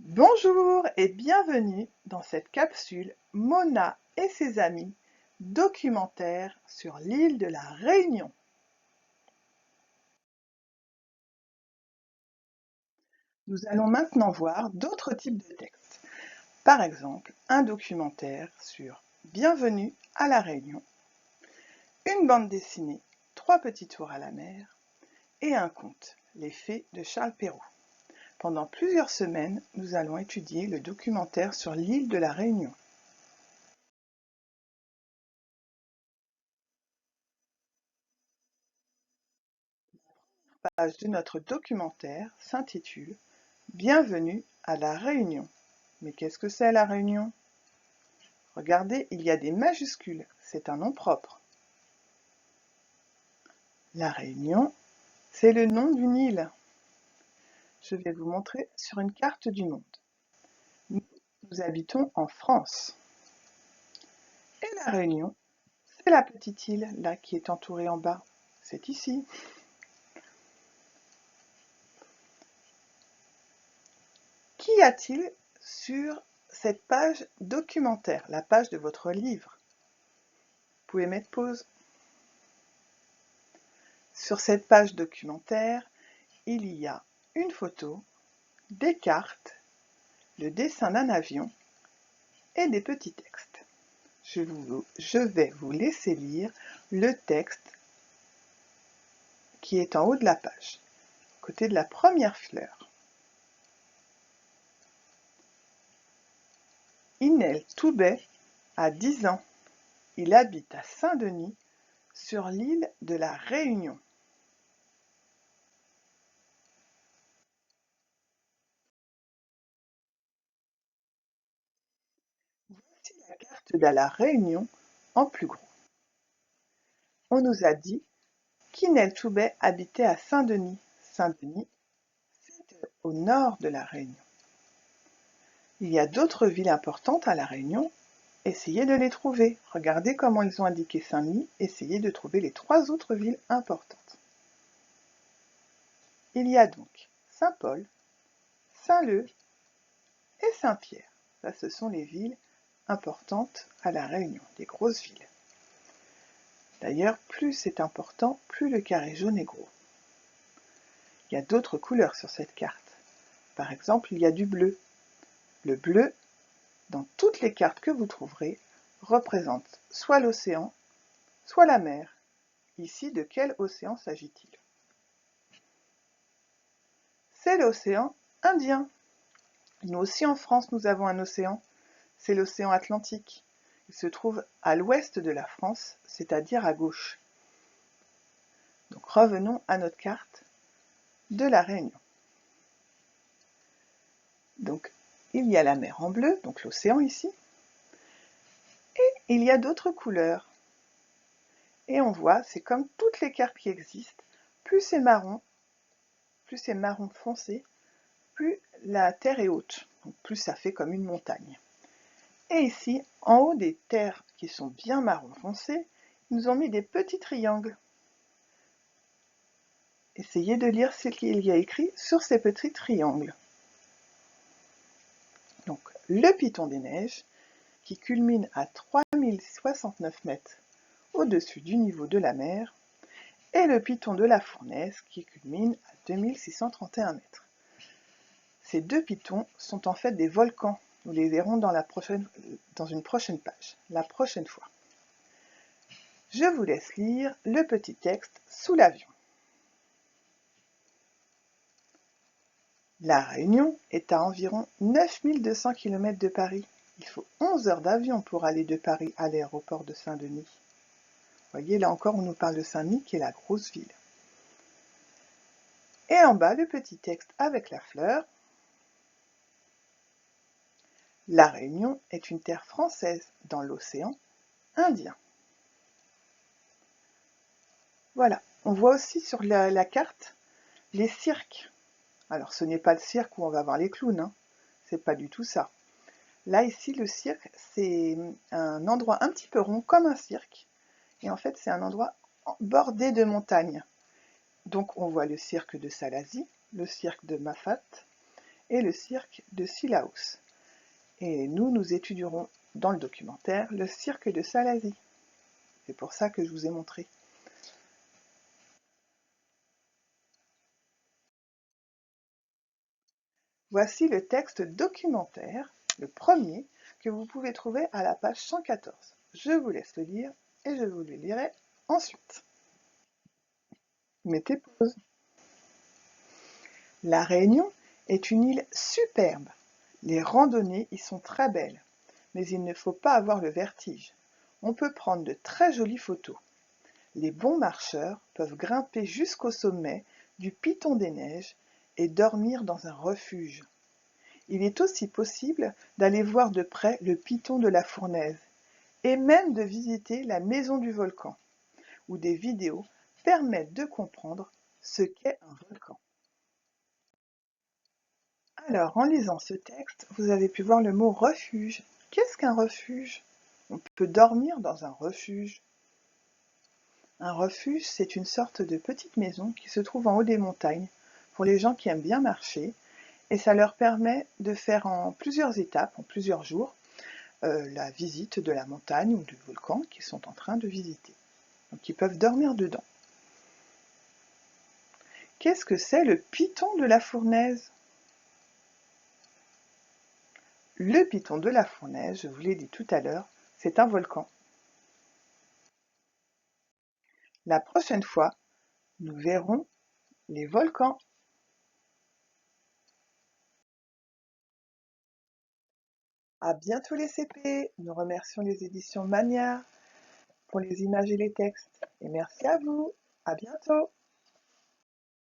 Bonjour et bienvenue dans cette capsule Mona et ses amis, documentaire sur l'île de la Réunion. Nous allons maintenant voir d'autres types de textes. Par exemple, un documentaire sur Bienvenue à la Réunion, une bande dessinée, Trois petits tours à la mer et un conte, Les Fées de Charles Perrault. Pendant plusieurs semaines, nous allons étudier le documentaire sur l'île de la Réunion. La page de notre documentaire s'intitule Bienvenue à la Réunion. Mais qu'est-ce que c'est la Réunion? Regardez, il y a des majuscules, c'est un nom propre. La Réunion, c'est le nom d'une île. Je vais vous montrer sur une carte du monde. Nous habitons en France. Et la Réunion, c'est la petite île là qui est entourée en bas. C'est ici. Qu'y a-t-il sur cette page documentaire, la page de votre livre? Vous pouvez mettre pause. Sur cette page documentaire, il y a une photo, des cartes, le dessin d'un avion et des petits textes. Je vais vous laisser lire le texte qui est en haut de la page, côté de la première fleur. Inel Toubet a 10 ans. Il habite à Saint-Denis, sur l'île de la Réunion. Voici la carte de la Réunion en plus gros. On nous a dit qu'Inel Toubet habitait à Saint-Denis. Saint-Denis, c'est au nord de la Réunion. Il y a d'autres villes importantes à la Réunion. Essayez de les trouver. Regardez comment ils ont indiqué Saint-Denis. Essayez de trouver les 3 autres villes importantes. Il y a donc Saint-Paul, Saint-Leu et Saint-Pierre. Ça, ce sont les villes importantes à la Réunion, des grosses villes. D'ailleurs, plus c'est important, plus le carré jaune est gros. Il y a d'autres couleurs sur cette carte. Par exemple, il y a du bleu. Le bleu, dans toutes les cartes que vous trouverez, représente soit l'océan, soit la mer. Ici, de quel océan s'agit-il? C'est l'océan Indien. Nous aussi en France, nous avons un océan, c'est l'océan Atlantique. Il se trouve à l'ouest de la France, c'est-à-dire à gauche. Donc revenons à notre carte de la Réunion. Donc il y a la mer en bleu, donc l'océan ici, et il y a d'autres couleurs. Et on voit, c'est comme toutes les cartes qui existent, plus c'est marron foncé, plus la terre est haute, donc plus ça fait comme une montagne. Et ici, en haut des terres qui sont bien marron foncé, ils nous ont mis des petits triangles. Essayez de lire ce qu'il y a écrit sur ces petits triangles. Donc, le Piton des Neiges, qui culmine à 3069 mètres au-dessus du niveau de la mer, et le Piton de la Fournaise, qui culmine à 2631 mètres. Ces deux pitons sont en fait des volcans. Nous les verrons dans une prochaine page, la prochaine fois. Je vous laisse lire le petit texte sous l'avion. La Réunion est à environ 9200 km de Paris. Il faut 11 heures d'avion pour aller de Paris à l'aéroport de Saint-Denis. Voyez, là encore, on nous parle de Saint-Denis, qui est la grosse ville. Et en bas, le petit texte avec la fleur. La Réunion est une terre française dans l'océan Indien. Voilà, on voit aussi sur la carte les cirques. Alors, ce n'est pas le cirque où on va voir les clowns, hein. C'est pas du tout ça. Là, ici, le cirque, c'est un endroit un petit peu rond, comme un cirque. Et en fait, c'est un endroit bordé de montagnes. Donc, on voit le cirque de Salazie, le cirque de Mafat et le cirque de Cilaos. Et nous étudierons dans le documentaire le cirque de Salazie. C'est pour ça que je vous ai montré. Voici le texte documentaire, le premier, que vous pouvez trouver à la page 114. Je vous laisse le lire et je vous le lirai ensuite. Mettez pause. La Réunion est une île superbe. Les randonnées y sont très belles, mais il ne faut pas avoir le vertige. On peut prendre de très jolies photos. Les bons marcheurs peuvent grimper jusqu'au sommet du Piton des Neiges et dormir dans un refuge. Il est aussi possible d'aller voir de près le Piton de la Fournaise et même de visiter la maison du volcan, où des vidéos permettent de comprendre ce qu'est un volcan. Alors, en lisant ce texte, vous avez pu voir le mot refuge. Qu'est-ce qu'un refuge? On peut dormir dans un refuge. Un refuge, c'est une sorte de petite maison qui se trouve en haut des montagnes pour les gens qui aiment bien marcher, et ça leur permet de faire en plusieurs étapes, en plusieurs jours, la visite de la montagne ou du volcan qu'ils sont en train de visiter. Donc ils peuvent dormir dedans. Qu'est-ce que c'est le Piton de la Fournaise? Le Piton de la Fournaise, je vous l'ai dit tout à l'heure, c'est un volcan. La prochaine fois, nous verrons les volcans. À bientôt les CP. Nous remercions les éditions Mania pour les images et les textes. Et merci à vous. À bientôt.